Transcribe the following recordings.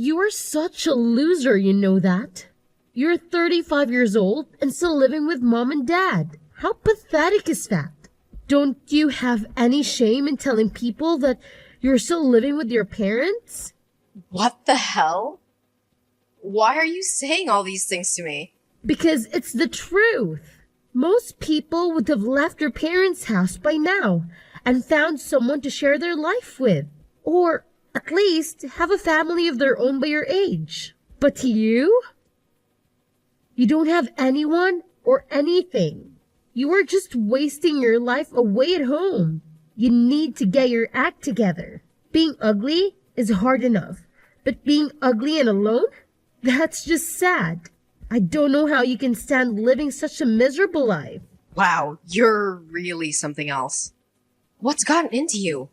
You are such a loser, you know that? You're 35 years old and still living with mom and dad. How pathetic is that? Don't you have any shame in telling people that you're still living with your parents? What the hell? Why are you saying all these things to me? Because it's the truth. Most people would have left their parents' house by now and found someone to share their life with. Or at least have a family of their own by your age. But you? You don't have anyone or anything. You are just wasting your life away at home. You need to get your act together. Being ugly is hard enough, but being ugly and alone? That's just sad. I don't know how you can stand living such a miserable life. Wow, you're really something else. What's gotten into you?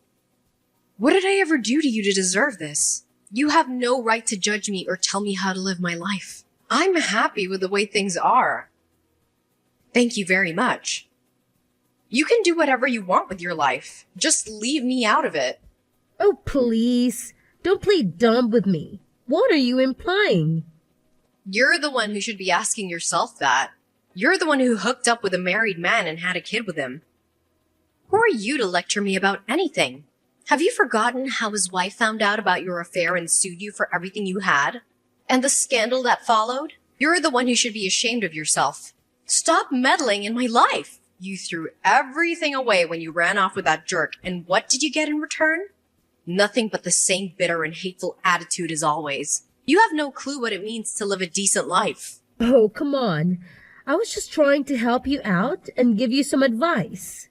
What did I ever do to you to deserve this? You have no right to judge me or tell me how to live my life. I'm happy with the way things are. Thank you very much. You can do whatever you want with your life. Just leave me out of it. Oh, please. Don't play dumb with me. What are you implying? You're the one who should be asking yourself that. You're the one who hooked up with a married man and had a kid with him. Who are you to lecture me about anything? Have you forgotten how his wife found out about your affair and sued you for everything you had? And the scandal that followed? You're the one who should be ashamed of yourself. Stop meddling in my life. You threw everything away when you ran off with that jerk, and what did you get in return? Nothing but the same bitter and hateful attitude as always. You have no clue what it means to live a decent life. Oh, come on. I was just trying to help you out and give you some advice.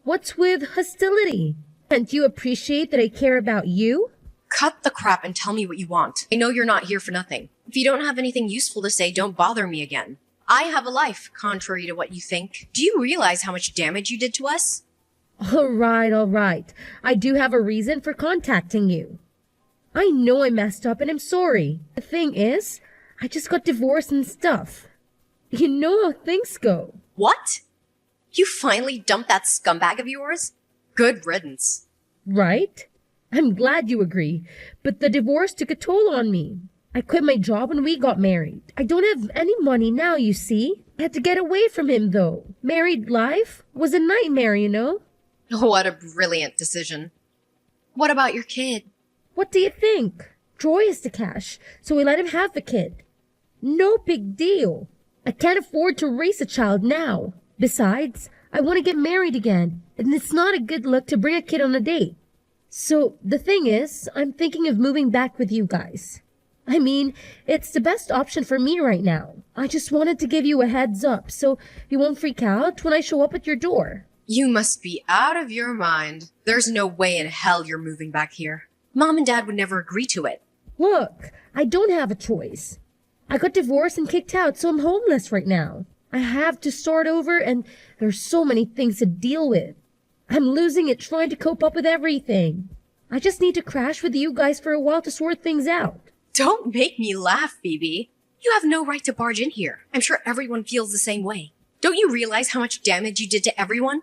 What's with hostility? Can't you appreciate that I care about you? Cut the crap and tell me what you want. I know you're not here for nothing. If you don't have anything useful to say, don't bother me again. I have a life, contrary to what you think. Do you realize how much damage you did to us? All right. I do have a reason for contacting you. I know I messed up and I'm sorry. The thing is, I just got divorced and stuff. You know how things go. What? You finally dumped that scumbag of yours? Good riddance. Right? I'm glad you agree, but the divorce took a toll on me. I quit my job and we got married. I don't have any money now, you see. I had to get away from him, though. Married life was a nightmare, you know? What a brilliant decision. What about your kid? What do you think? Troy is the cash, so we let him have the kid. No big deal. I can't afford to raise a child now. Besides, I want to get married again, and it's not a good look to bring a kid on a date. So, the thing is, I'm thinking of moving back with you guys. I mean, it's the best option for me right now. I just wanted to give you a heads up so you won't freak out when I show up at your door. You must be out of your mind. There's no way in hell you're moving back here. Mom and Dad would never agree to it. Look, I don't have a choice. I got divorced and kicked out, so I'm homeless right now. I have to start over, and there's so many things to deal with. I'm losing it trying to cope up with everything. I just need to crash with you guys for a while to sort things out. Don't make me laugh, Phoebe. You have no right to barge in here. I'm sure everyone feels the same way. Don't you realize how much damage you did to everyone?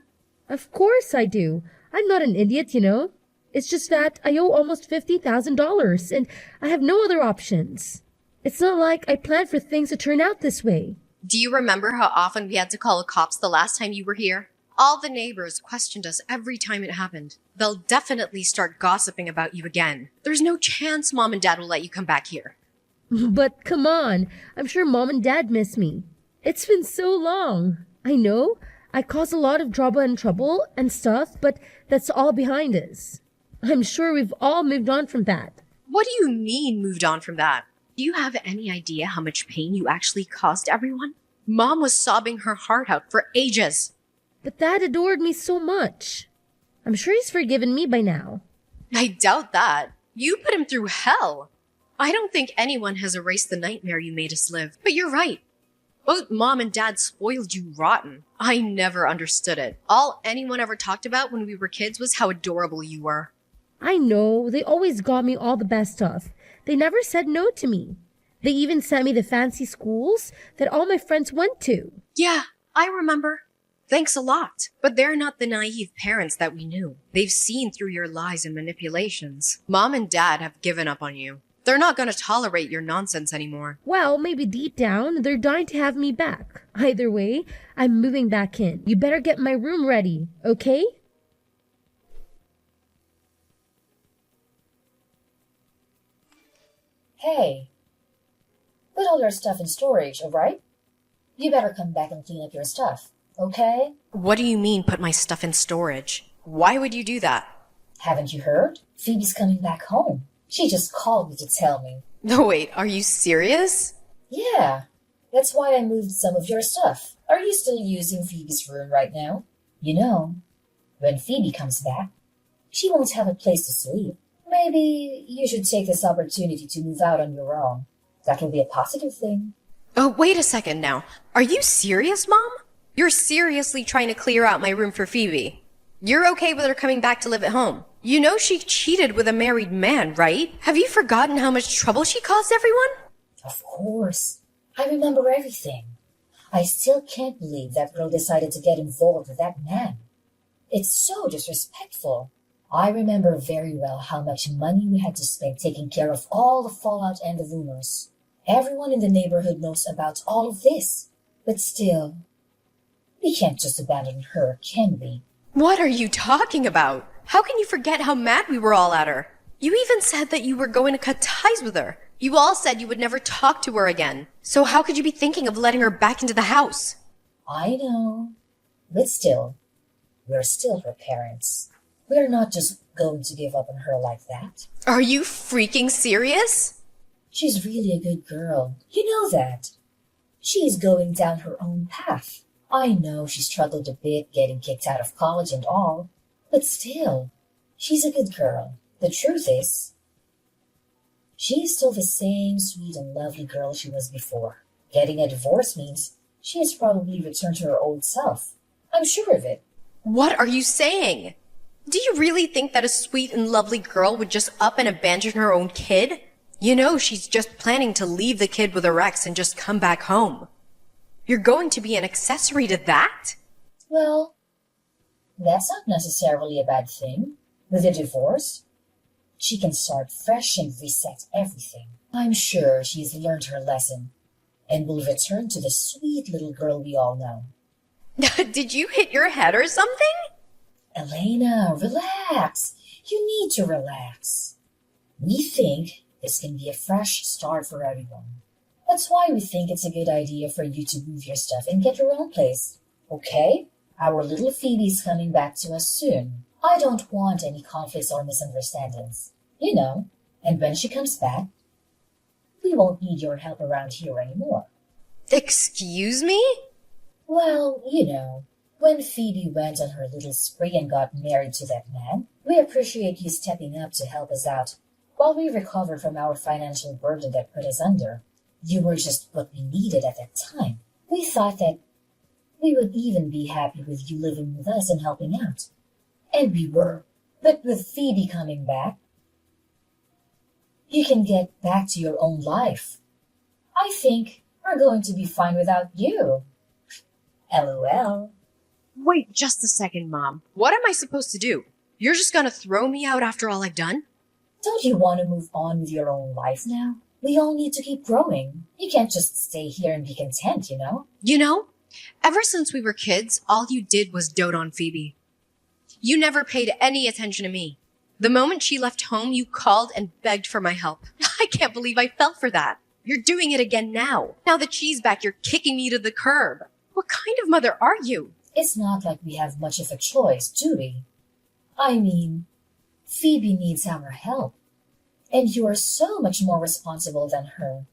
Of course I do. I'm not an idiot, you know. It's just that I owe almost $50,000 and I have no other options. It's not like I planned for things to turn out this way. Do you remember how often we had to call the cops the last time you were here? All the neighbors questioned us every time it happened. They'll definitely start gossiping about you again. There's no chance Mom and Dad will let you come back here. But come on, I'm sure Mom and Dad miss me. It's been so long. I know, I caused a lot of drama and trouble and stuff, but that's all behind us. I'm sure we've all moved on from that. What do you mean moved on from that? Do you have any idea how much pain you actually caused everyone? Mom was sobbing her heart out for ages. But Dad adored me so much. I'm sure he's forgiven me by now. I doubt that. You put him through hell. I don't think anyone has erased the nightmare you made us live. But you're right. Both Mom and Dad spoiled you rotten. I never understood it. All anyone ever talked about when we were kids was how adorable you were. I know, they always got me all the best stuff. They never said no to me. They even sent me the fancy schools that all my friends went to. Yeah, I remember. Thanks a lot. But they're not the naive parents that we knew. They've seen through your lies and manipulations. Mom and Dad have given up on you. They're not gonna tolerate your nonsense anymore. Well, maybe deep down, they're dying to have me back. Either way, I'm moving back in. You better get my room ready, okay? Hey, put all your stuff in storage, alright? You better come back and clean up your stuff, okay? What do you mean, put my stuff in storage? Why would you do that? Haven't you heard? Phoebe's coming back home. She just called me to tell me. No, wait, are you serious? Yeah, that's why I moved some of your stuff. Are you still using Phoebe's room right now? You know, when Phoebe comes back, she won't have a place to sleep. Maybe you should take this opportunity to move out on your own. That will be a positive thing. Oh, wait a second now. Are you serious, Mom? You're seriously trying to clear out my room for Phoebe. You're okay with her coming back to live at home. You know she cheated with a married man, right? Have you forgotten how much trouble she caused everyone? Of course. I remember everything. I still can't believe that girl decided to get involved with that man. It's so disrespectful. I remember very well how much money we had to spend taking care of all the fallout and the rumors. Everyone in the neighborhood knows about all of this. But still, we can't just abandon her, can we? What are you talking about? How can you forget how mad we were all at her? You even said that you were going to cut ties with her. You all said you would never talk to her again. So how could you be thinking of letting her back into the house? I know. But still, we're still her parents. We're not just going to give up on her like that. Are you freaking serious? She's really a good girl. You know that. She's going down her own path. I know she struggled a bit getting kicked out of college and all, but still, she's a good girl. The truth is, she's still the same sweet and lovely girl she was before. Getting a divorce means she has probably returned to her old self. I'm sure of it. What are you saying? Do you really think that a sweet and lovely girl would just up and abandon her own kid? You know she's just planning to leave the kid with her ex and just come back home. You're going to be an accessory to that? Well, that's not necessarily a bad thing. With a divorce, she can start fresh and reset everything. I'm sure she's learned her lesson and will return to the sweet little girl we all know. Did you hit your head or something? Elena, relax. You need to relax. We think this can be a fresh start for everyone. That's why we think it's a good idea for you to move your stuff and get your own place. Okay? Our little Phoebe's coming back to us soon. I don't want any conflicts or misunderstandings. You know, and when she comes back, we won't need your help around here anymore. Excuse me? Well, you know, when Phoebe went on her little spree and got married to that man, we appreciate you stepping up to help us out while we recover from our financial burden that put us under. You were just what we needed at that time. We thought that we would even be happy with you living with us and helping out. And we were. But with Phoebe coming back, you can get back to your own life. I think we're going to be fine without you. LOL. Wait just a second, Mom. What am I supposed to do? You're just gonna throw me out after all I've done? Don't you want to move on with your own life now? We all need to keep growing. You can't just stay here and be content, you know? You know, ever since we were kids, all you did was dote on Phoebe. You never paid any attention to me. The moment she left home, you called and begged for my help. I can't believe I fell for that. You're doing it again now. Now that she's back, you're kicking me to the curb. What kind of mother are you? It's not like we have much of a choice, do we? I mean, Phoebe needs our help. And you are so much more responsible than her.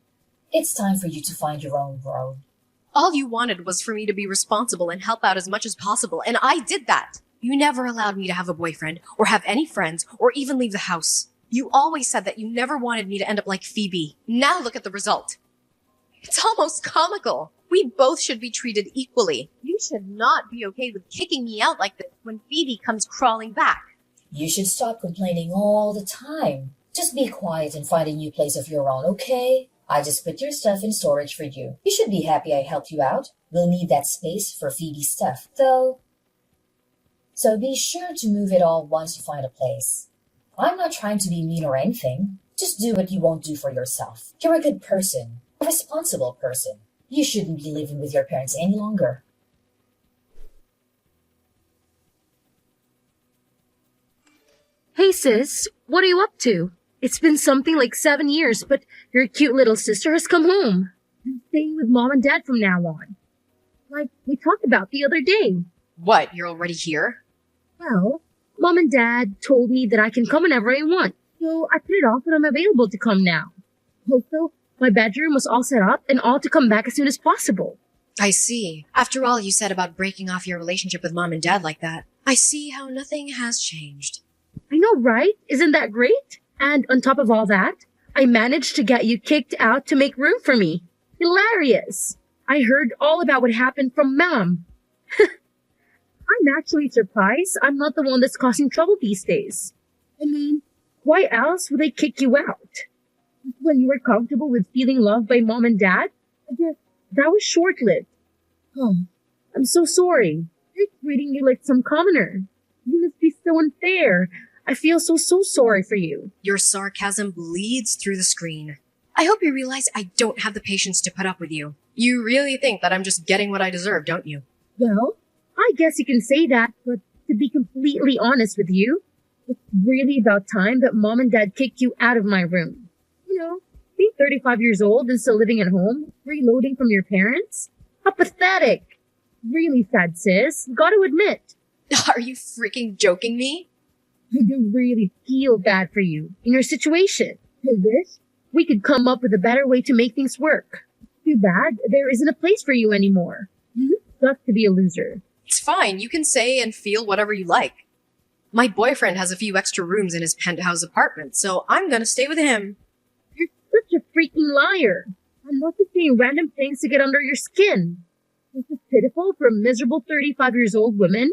It's time for you to find your own road. All you wanted was for me to be responsible and help out as much as possible, and I did that. You never allowed me to have a boyfriend, or have any friends, or even leave the house. You always said that you never wanted me to end up like Phoebe. Now look at the result. It's almost comical. We both should be treated equally. You should not be okay with kicking me out like this when Phoebe comes crawling back. You should stop complaining all the time. Just be quiet and find a new place of your own, okay? I just put your stuff in storage for you. You should be happy I helped you out. We'll need that space for Phoebe's stuff, though. So be sure to move it all once you find a place. I'm not trying to be mean or anything. Just do what you won't do for yourself. You're a good person, a responsible person. You shouldn't be living with your parents any longer. Hey sis, what are you up to? It's been something like 7 years, but your cute little sister has come home. I'm staying with mom and dad from now on. Like we talked about the other day. What, you're already here? Well, mom and dad told me that I can come whenever I want, so I put it off and I'm available to come now. Also, my bedroom was all set up and all to come back as soon as possible. I see. After all you said about breaking off your relationship with mom and dad like that, I see how nothing has changed. I know, right? Isn't that great? And on top of all that, I managed to get you kicked out to make room for me. Hilarious! I heard all about what happened from Mom. I'm actually surprised I'm not the one that's causing trouble these days. I mean, why else would they kick you out? When you were comfortable with feeling loved by Mom and Dad? I guess that was short-lived. Oh, I'm so sorry. They're treating you like some commoner. You must be so unfair. I feel so sorry for you. Your sarcasm bleeds through the screen. I hope you realize I don't have the patience to put up with you. You really think that I'm just getting what I deserve, don't you? Well, I guess you can say that, but to be completely honest with you, it's really about time that Mom and Dad kicked you out of my room. You know, being 35 years old and still living at home, reloading from your parents? How pathetic. Really sad, sis. Gotta admit. Are you freaking joking me? I do really feel bad for you in your situation. I wish we could come up with a better way to make things work. Too bad there isn't a place for you anymore. You suck to be a loser. It's fine. You can say and feel whatever you like. My boyfriend has a few extra rooms in his penthouse apartment, so I'm gonna stay with him. You're such a freaking liar. I'm not just saying random things to get under your skin. This is pitiful for a miserable 35 years old woman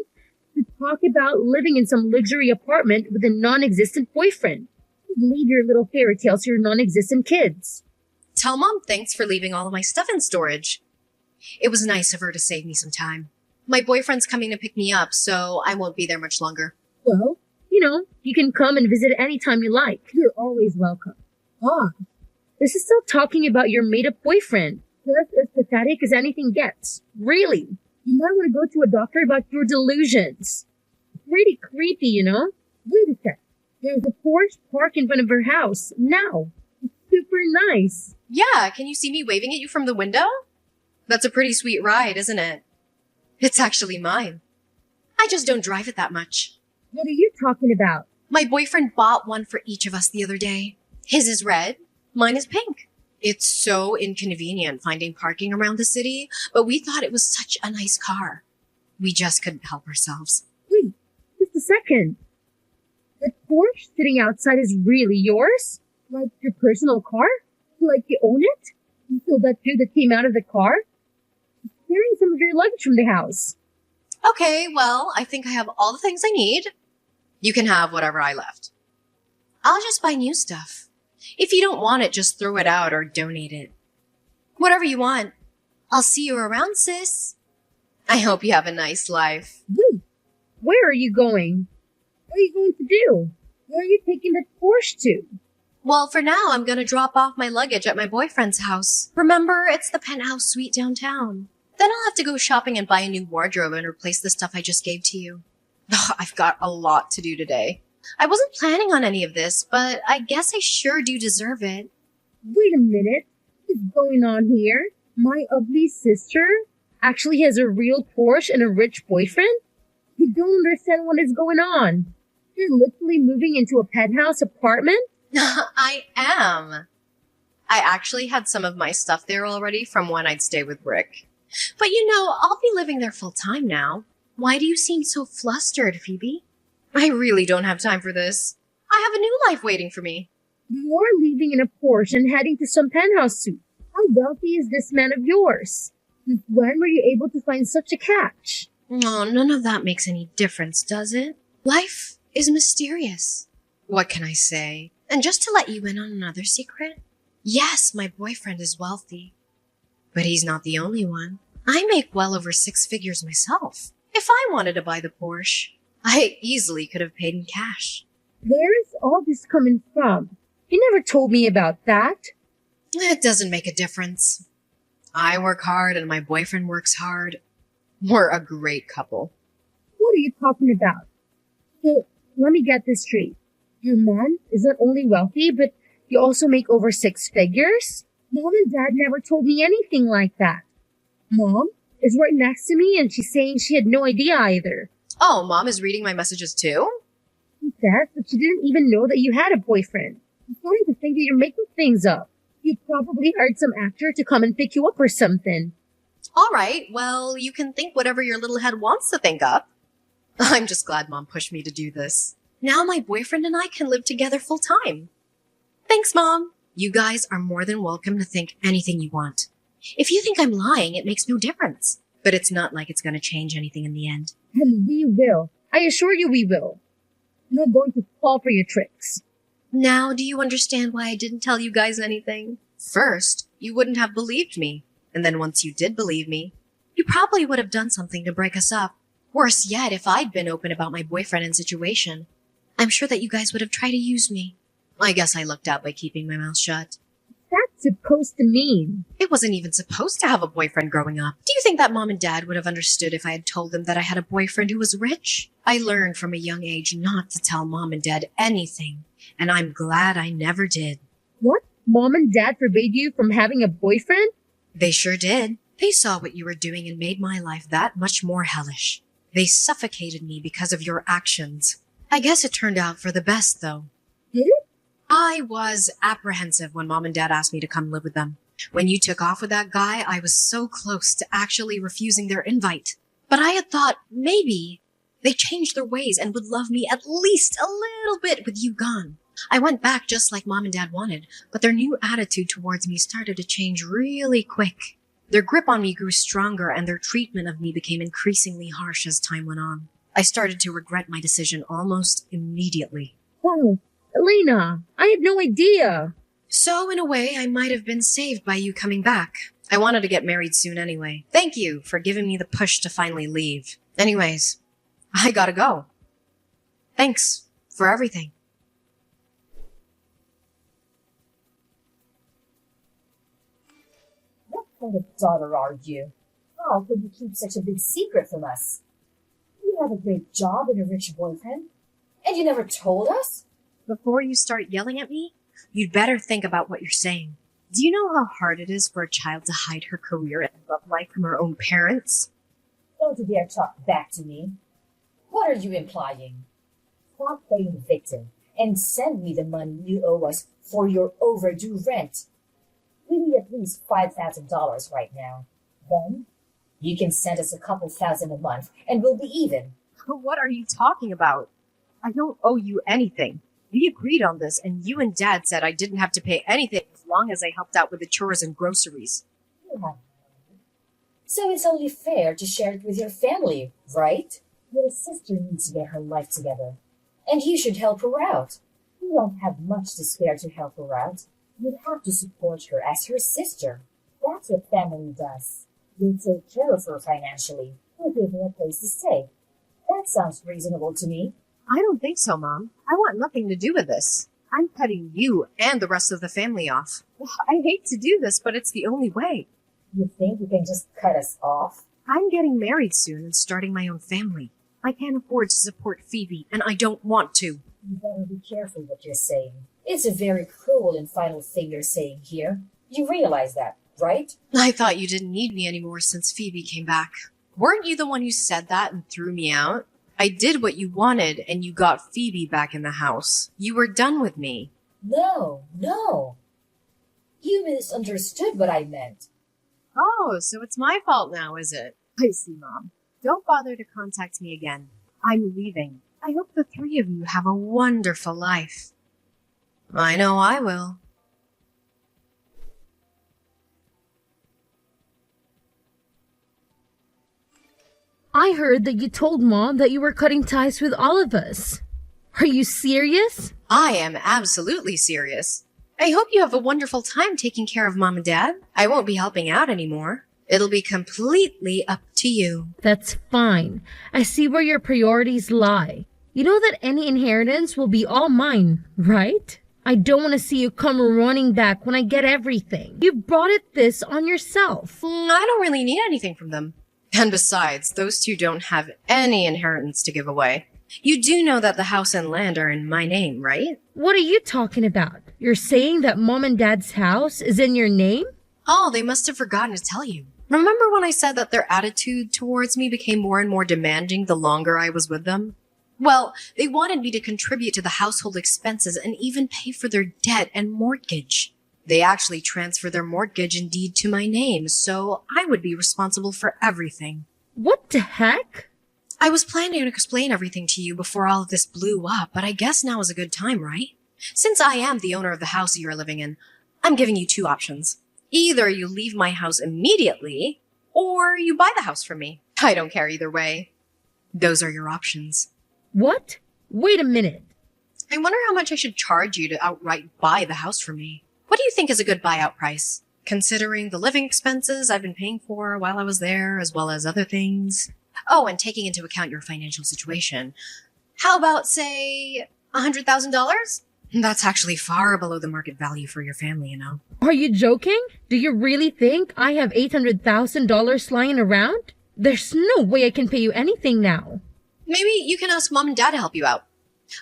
to talk about living in some luxury apartment with a non-existent boyfriend. Leave your little fairy tales to your non-existent kids. Tell Mom thanks for leaving all of my stuff in storage. It was nice of her to save me some time. My boyfriend's coming to pick me up, so I won't be there much longer. Well, you can come and visit anytime you like. You're always welcome. Ah, this is still talking about your made-up boyfriend. Just as pathetic as anything gets. Really. You might want to go to a doctor about your delusions. Pretty creepy, you know? Wait a sec. There's a Porsche parked in front of her house. Now. It's super nice. Yeah, can you see me waving at you from the window? That's a pretty sweet ride, isn't it? It's actually mine. I just don't drive it that much. What are you talking about? My boyfriend bought one for each of us the other day. His is red, mine is pink. It's so inconvenient finding parking around the city, but we thought it was such a nice car. We just couldn't help ourselves. Wait, just a second. That Porsche sitting outside is really yours? Like your personal car? Like you own it? So that dude that came out of the car? He's carrying some of your luggage from the house. Okay, well, I think I have all the things I need. You can have whatever I left. I'll just buy new stuff. If you don't want it, just throw it out or donate it. Whatever you want. I'll see you around, sis. I hope you have a nice life. Wait, where are you going? What are you going to do? Where are you taking that Porsche to? Well, for now, I'm gonna drop off my luggage at my boyfriend's house. Remember, it's the penthouse suite downtown. Then I'll have to go shopping and buy a new wardrobe and replace the stuff I just gave to you. I've got a lot to do today. I wasn't planning on any of this, but I guess I sure do deserve it. Wait a minute. What's going on here? My ugly sister actually has a real Porsche and a rich boyfriend? I don't understand what is going on. You're literally moving into a penthouse apartment? I am. I actually had some of my stuff there already from when I'd stay with Rick. But I'll be living there full time now. Why do you seem so flustered, Phoebe? I really don't have time for this. I have a new life waiting for me. You're leaving in a Porsche and heading to some penthouse suite. How wealthy is this man of yours? Since when were you able to find such a catch? Oh, none of that makes any difference, does it? Life is mysterious. What can I say? And just to let you in on another secret, yes, my boyfriend is wealthy. But he's not the only one. I make well over 6 figures myself. If I wanted to buy the Porsche, I easily could have paid in cash. Where is all this coming from? You never told me about that. It doesn't make a difference. I work hard and my boyfriend works hard. We're a great couple. What are you talking about? So, let me get this straight. Your man is not only wealthy, but you also make over 6 figures? Mom and Dad never told me anything like that. Mom is right next to me and she's saying she had no idea either. Oh, Mom is reading my messages too? She said that she didn't even know that you had a boyfriend. I'm starting to think that you're making things up. You probably hired some actor to come and pick you up or something. All right, well, you can think whatever your little head wants to think up. I'm just glad Mom pushed me to do this. Now my boyfriend and I can live together full time. Thanks, Mom. You guys are more than welcome to think anything you want. If you think I'm lying, it makes no difference. But it's not like it's going to change anything in the end. And we will. I assure you we will. I'm not going to fall for your tricks. Now, do you understand why I didn't tell you guys anything? First, you wouldn't have believed me. And then once you did believe me, you probably would have done something to break us up. Worse yet, if I'd been open about my boyfriend and situation, I'm sure that you guys would have tried to use me. I guess I lucked out by keeping my mouth shut. That's supposed to mean. It wasn't even supposed to have a boyfriend growing up. Do you think that Mom and Dad would have understood if I had told them that I had a boyfriend who was rich? I learned from a young age not to tell Mom and Dad anything, and I'm glad I never did. What? Mom and Dad forbade you from having a boyfriend? They sure did. They saw what you were doing and made my life that much more hellish. They suffocated me because of your actions. I guess it turned out for the best, though. Did it? I was apprehensive when Mom and Dad asked me to come live with them. When you took off with that guy, I was so close to actually refusing their invite. But I had thought maybe they changed their ways and would love me at least a little bit with you gone. I went back just like Mom and Dad wanted, but their new attitude towards me started to change really quick. Their grip on me grew stronger and their treatment of me became increasingly harsh as time went on. I started to regret my decision almost immediately. Oh, Elena, I had no idea. So, in a way, I might have been saved by you coming back. I wanted to get married soon anyway. Thank you for giving me the push to finally leave. Anyways, I gotta go. Thanks for everything. What kind of daughter are you? How could you keep such a big secret from us? You have a great job and a rich boyfriend, and you never told us? Before you start yelling at me, you'd better think about what you're saying. Do you know how hard it is for a child to hide her career and love life from her own parents? Don't you dare talk back to me. What are you implying? Stop playing victim and send me the money you owe us for your overdue rent. We need at least $5,000 right now. Then you can send us a couple thousand a month and we'll be even. What are you talking about? I don't owe you anything. We agreed on this, and you and Dad said I didn't have to pay anything as long as I helped out with the chores and groceries. Yeah. So it's only fair to share it with your family, right? Your sister needs to get her life together, and you should help her out. You don't have much to spare to help her out. You'd have to support her as her sister. That's what family does. You take care of her financially. You give her a place to stay. That sounds reasonable to me. I don't think so, Mom. I want nothing to do with this. I'm cutting you and the rest of the family off. I hate to do this, but it's the only way. You think you can just cut us off? I'm getting married soon and starting my own family. I can't afford to support Phoebe, and I don't want to. You better be careful what you're saying. It's a very cruel and final thing you're saying here. You realize that, right? I thought you didn't need me anymore since Phoebe came back. Weren't you the one who said that and threw me out? I did what you wanted, and you got Phoebe back in the house. You were done with me. No. You misunderstood what I meant. Oh, so it's my fault now, is it? I see, Mom. Don't bother to contact me again. I'm leaving. I hope the three of you have a wonderful life. I know I will. I heard that you told Mom that you were cutting ties with all of us. Are you serious? I am absolutely serious. I hope you have a wonderful time taking care of Mom and Dad. I won't be helping out anymore. It'll be completely up to you. That's fine. I see where your priorities lie. You know that any inheritance will be all mine, right? I don't want to see you come running back when I get everything. You brought this on yourself. I don't really need anything from them. And besides, those two don't have any inheritance to give away. You do know that the house and land are in my name, right? What are you talking about? You're saying that Mom and Dad's house is in your name? Oh, they must have forgotten to tell you. Remember when I said that their attitude towards me became more and more demanding the longer I was with them? Well, they wanted me to contribute to the household expenses and even pay for their debt and mortgage. They actually transferred their mortgage and deed to my name, so I would be responsible for everything. What the heck? I was planning to explain everything to you before all of this blew up, but I guess now is a good time, right? Since I am the owner of the house you're living in, I'm giving you two options. Either you leave my house immediately, or you buy the house from me. I don't care either way. Those are your options. What? Wait a minute. I wonder how much I should charge you to outright buy the house from me. What do you think is a good buyout price? Considering the living expenses I've been paying for while I was there, as well as other things. Oh, and taking into account your financial situation. How about, say, $100,000? That's actually far below the market value for your family, you know. Are you joking? Do you really think I have $800,000 lying around? There's no way I can pay you anything now. Maybe you can ask Mom and Dad to help you out.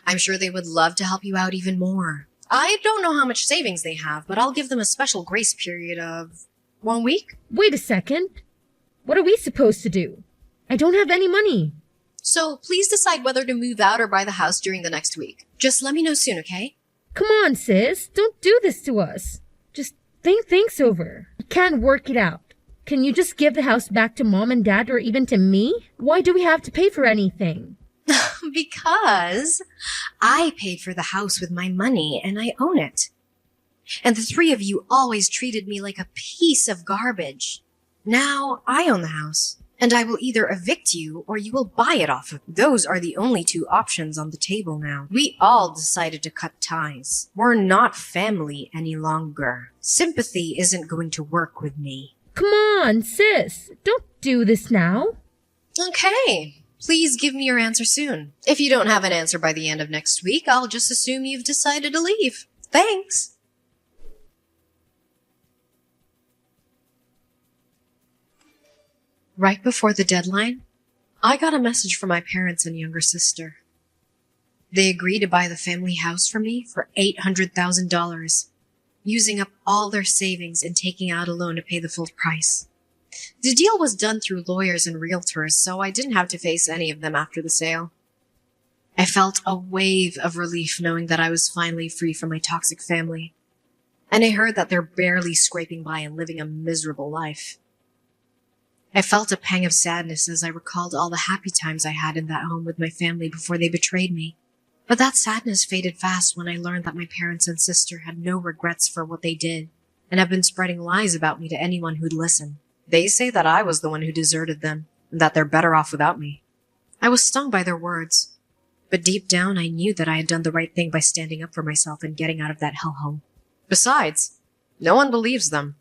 I'm sure they would love to help you out even more. I don't know how much savings they have, but I'll give them a special grace period of 1 week. Wait a second. What are we supposed to do? I don't have any money. So please decide whether to move out or buy the house during the next week. Just let me know soon, okay? Come on, sis. Don't do this to us. Just think things over. I can't work it out. Can you just give the house back to Mom and Dad or even to me? Why do we have to pay for anything? Because I paid for the house with my money and I own it. And the three of you always treated me like a piece of garbage. Now I own the house. And I will either evict you or you will buy it off of me. Those are the only two options on the table now. We all decided to cut ties. We're not family any longer. Sympathy isn't going to work with me. Come on, sis. Don't do this now. Okay. Please give me your answer soon. If you don't have an answer by the end of next week, I'll just assume you've decided to leave. Thanks. Right before the deadline, I got a message from my parents and younger sister. They agreed to buy the family house from me for $800,000, using up all their savings and taking out a loan to pay the full price. The deal was done through lawyers and realtors, so I didn't have to face any of them after the sale. I felt a wave of relief knowing that I was finally free from my toxic family, and I heard that they're barely scraping by and living a miserable life. I felt a pang of sadness as I recalled all the happy times I had in that home with my family before they betrayed me. But that sadness faded fast when I learned that my parents and sister had no regrets for what they did and have been spreading lies about me to anyone who'd listen. They say that I was the one who deserted them and that they're better off without me. I was stung by their words, but deep down I knew that I had done the right thing by standing up for myself and getting out of that hellhole. Besides, no one believes them.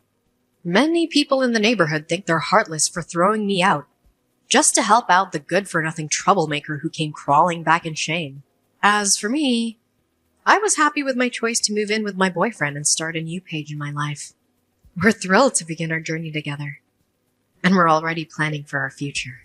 Many people in the neighborhood think they're heartless for throwing me out, just to help out the good-for-nothing troublemaker who came crawling back in shame. As for me, I was happy with my choice to move in with my boyfriend and start a new page in my life. We're thrilled to begin our journey together, and we're already planning for our future.